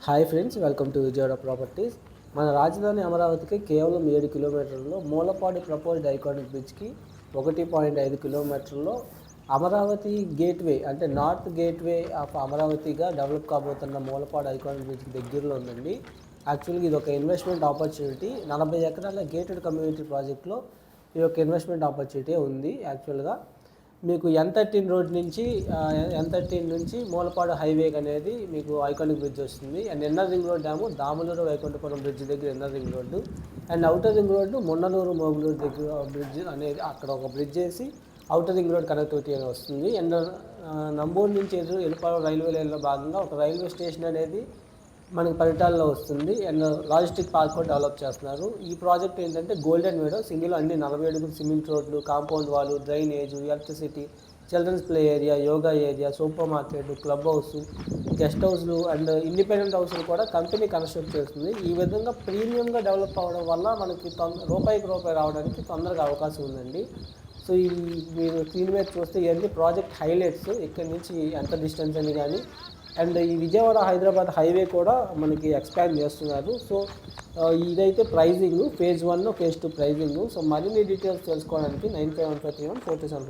Hi friends, welcome to Vijayawada properties. మన రాజధాని అమరావతికి కేవలం 7 కిలోమీటర్లలో మూలపాడి ప్రపోజ్డ్ ఐకానిక్ బ్రిడ్జ్కి 1.5 కిలోమీటర్లో అమరావతి గేట్వే అంటే నార్త్ గేట్వే ఆఫ్ అమరావతిగా డెవలప్ కాబోతున్న మూలపాడు ఐకానిక్ బ్రిడ్జ్కి దగ్గరలో ఉందండి. యాక్చువల్గా ఇది ఒక ఇన్వెస్ట్మెంట్ ఆపర్చునిటీ. 40 ఎకరాల గేటెడ్ కమ్యూనిటీ ప్రాజెక్ట్లో ఈ యొక్క ఇన్వెస్ట్మెంట్ ఆపర్చునిటీ ఉంది. యాక్చువల్గా మీకు N13 రోడ్ నుంచి N13 నుంచి మూలపాడు హైవే అనేది మీకు ఐకానిక్ బ్రిడ్జ్ వస్తుంది. అండ్ ఇన్నర్ రింగ్ రోడ్ ఏమో దాములూరు వైకుంఠపురం బ్రిడ్జ్ దగ్గర inner ring road, and outer ring road Monnanuru Moguluru దగ్గర బ్రిడ్జ్ అనేది అక్కడ ఒక బ్రిడ్జ్ వేసి అవుటర్ రింగ్ రోడ్ కనెక్టివిటీ అనేది వస్తుంది. అండ్ నంబూరు నుంచి ఎరుపాలెం రైల్వే లైన్లో భాగంగా ఒక రైల్వే స్టేషన్ అనేది మనకి పరిటాల్లో వస్తుంది. అండ్ లాజిస్టిక్ పార్క్ కూడా డెవలప్ చేస్తున్నారు. ఈ ప్రాజెక్ట్ ఏంటంటే గోల్డెన్ మీడోస్. ఇందులో అన్ని 40 అడుగులు సిమెంట్ రోడ్లు, కాంపౌండ్ వాళ్ళు, drainage, electricity, children's play area, yoga area, supermarket, club house, guest హౌస్లు అండ్ ఇండిపెండెంట్ హౌస్లు కూడా కంపెనీ కన్స్ట్రక్ట్ చేస్తుంది. ఈ విధంగా ప్రీమియంగా డెవలప్ అవ్వడం వల్ల మనకి రూపాయికి రూపాయి రావడానికి తొందరగా అవకాశం ఉందండి. సో ఈ మీరు స్క్రీన్ మీద చూస్తే ఇవన్నీ ప్రాజెక్ట్ హైలైట్స్. ఇక్కడి నుంచి ఎంత డిస్టెన్స్ అని కానీ, అండ్ ఈ విజయవాడ హైదరాబాద్ హైవే కూడా మనకి ఎక్స్పాండ్ చేస్తున్నారు. సో ఇదైతే pricing phase 1, phase 2 pricing. So మరిన్ని డీటెయిల్స్ తెలుసుకోవడానికి 951531 4371